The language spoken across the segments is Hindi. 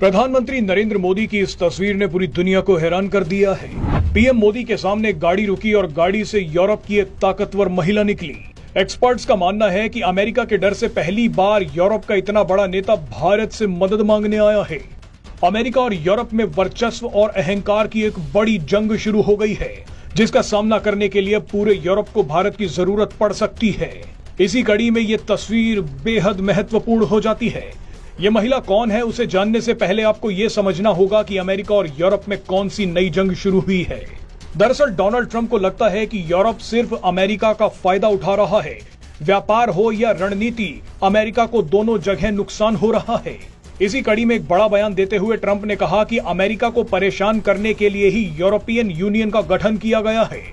प्रधानमंत्री नरेंद्र मोदी की इस तस्वीर ने पूरी दुनिया को हैरान कर दिया है। पीएम मोदी के सामने एक गाड़ी रुकी और गाड़ी से यूरोप की एक ताकतवर महिला निकली। एक्सपर्ट्स का मानना है कि अमेरिका के डर से पहली बार यूरोप का इतना बड़ा नेता भारत से मदद मांगने आया है। अमेरिका और यूरोप में वर्चस्व और अहंकार की एक बड़ी जंग शुरू हो गई है, जिसका सामना करने के लिए पूरे यूरोप को भारत की जरूरत पड़ सकती है। इसी कड़ी में ये तस्वीर बेहद महत्वपूर्ण हो जाती है। ये महिला कौन है, उसे जानने से पहले आपको ये समझना होगा कि अमेरिका और यूरोप में कौन सी नई जंग शुरू हुई है। दरअसल डोनाल्ड ट्रंप को लगता है कि यूरोप सिर्फ अमेरिका का फायदा उठा रहा है। व्यापार हो या रणनीति, अमेरिका को दोनों जगह नुकसान हो रहा है। इसी कड़ी में एक बड़ा बयान देते हुए ट्रंप ने कहा कि अमेरिका को परेशान करने के लिए ही यूरोपियन यूनियन का गठन किया गया है।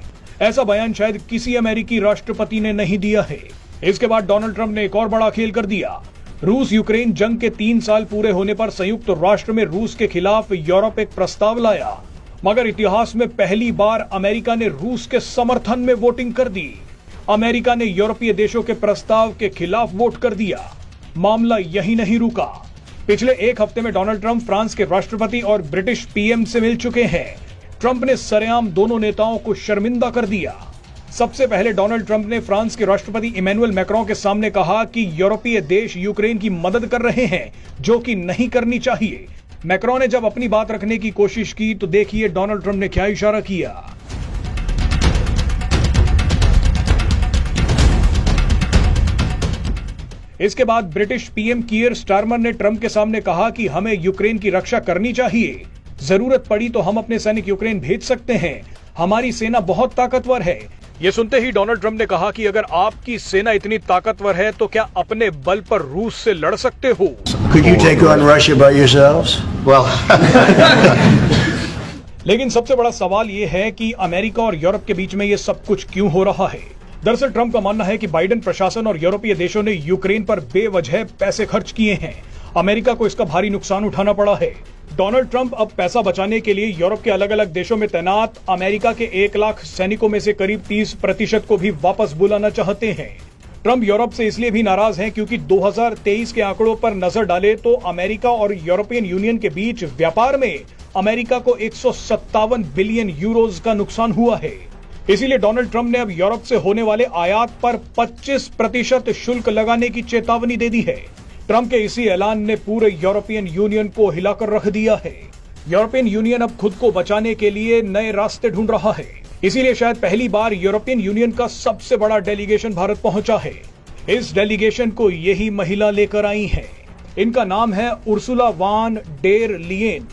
ऐसा बयान शायद किसी अमेरिकी राष्ट्रपति ने नहीं दिया है। इसके बाद डोनाल्ड ट्रंप ने एक और बड़ा खेल कर दिया। रूस यूक्रेन जंग के 3 साल पूरे होने पर संयुक्त राष्ट्र में रूस के खिलाफ यूरोप एक प्रस्ताव लाया, मगर इतिहास में पहली बार अमेरिका ने रूस के समर्थन में वोटिंग कर दी। अमेरिका ने यूरोपीय देशों के प्रस्ताव के खिलाफ वोट कर दिया। मामला यही नहीं रुका। पिछले एक हफ्ते में डोनाल्ड ट्रंप फ्रांस के राष्ट्रपति और ब्रिटिश पीएम से मिल चुके हैं। ट्रंप ने सरेआम दोनों नेताओं को शर्मिंदा कर दिया। सबसे पहले डोनाल्ड ट्रंप ने फ्रांस के राष्ट्रपति इमैनुअल मैक्रों के सामने कहा कि यूरोपीय देश यूक्रेन की मदद कर रहे हैं, जो कि नहीं करनी चाहिए। मैक्रों ने जब अपनी बात रखने की कोशिश की तो देखिए डोनाल्ड ट्रंप ने क्या इशारा किया। इसके बाद ब्रिटिश पीएम कीयर स्टारमर ने ट्रंप के सामने कहा कि हमें यूक्रेन की रक्षा करनी चाहिए। जरूरत पड़ी तो हम अपने सैनिक यूक्रेन भेज सकते हैं। हमारी सेना बहुत ताकतवर है। ये सुनते ही डोनाल्ड ट्रंप ने कहा कि अगर आपकी सेना इतनी ताकतवर है तो क्या अपने बल पर रूस से लड़ सकते हो? Could you take on Russia by yourselves? Well, लेकिन सबसे बड़ा सवाल ये है कि अमेरिका और यूरोप के बीच में ये सब कुछ क्यों हो रहा है। दरअसल ट्रंप का मानना है कि बाइडेन प्रशासन और यूरोपीय देशों ने यूक्रेन पर बेवजह पैसे खर्च किए हैं। अमेरिका को इसका भारी नुकसान उठाना पड़ा है। डोनाल्ड ट्रंप अब पैसा बचाने के लिए यूरोप के अलग अलग देशों में तैनात अमेरिका के 1 लाख सैनिकों में से करीब 30% को भी वापस बुलाना चाहते हैं। ट्रंप यूरोप से इसलिए भी नाराज हैं क्योंकि 2023 के आंकड़ों पर नजर डाले तो अमेरिका और यूरोपियन यूनियन के बीच व्यापार में अमेरिका को 157 बिलियन यूरोज का नुकसान हुआ है। इसीलिए डोनाल्ड ट्रंप ने अब यूरोप से होने वाले आयात पर 25% शुल्क लगाने की चेतावनी दे दी है। ट्रंप के इसी ऐलान ने पूरे यूरोपियन यूनियन को हिलाकर रख दिया है। यूरोपियन यूनियन अब खुद को बचाने के लिए नए रास्ते ढूंढ रहा है। इसीलिए शायद पहली बार यूरोपियन यूनियन का सबसे बड़ा डेलीगेशन भारत पहुंचा है। इस डेलीगेशन को यही महिला लेकर आई हैं। इनका नाम है उर्सुला वान डेर लियेन।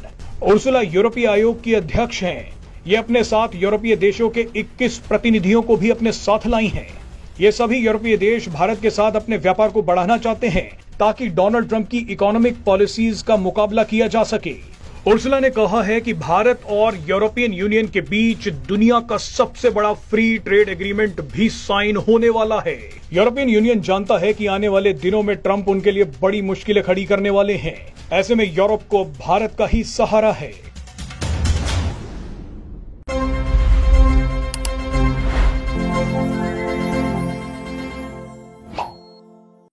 उर्सुला यूरोपीय आयोग की अध्यक्ष हैं। ये अपने साथ यूरोपीय देशों के 21 प्रतिनिधियों को भी अपने साथ लाई हैं। ये सभी यूरोपीय देश भारत के साथ अपने व्यापार को बढ़ाना चाहते हैं ताकि डोनाल्ड ट्रंप की इकोनॉमिक पॉलिसीज का मुकाबला किया जा सके। उर्सुला ने कहा है कि भारत और यूरोपियन यूनियन के बीच दुनिया का सबसे बड़ा फ्री ट्रेड एग्रीमेंट भी साइन होने वाला है। यूरोपियन यूनियन जानता है कि आने वाले दिनों में ट्रंप उनके लिए बड़ी मुश्किलें खड़ी करने वाले हैं। ऐसे में यूरोप को भारत का ही सहारा है।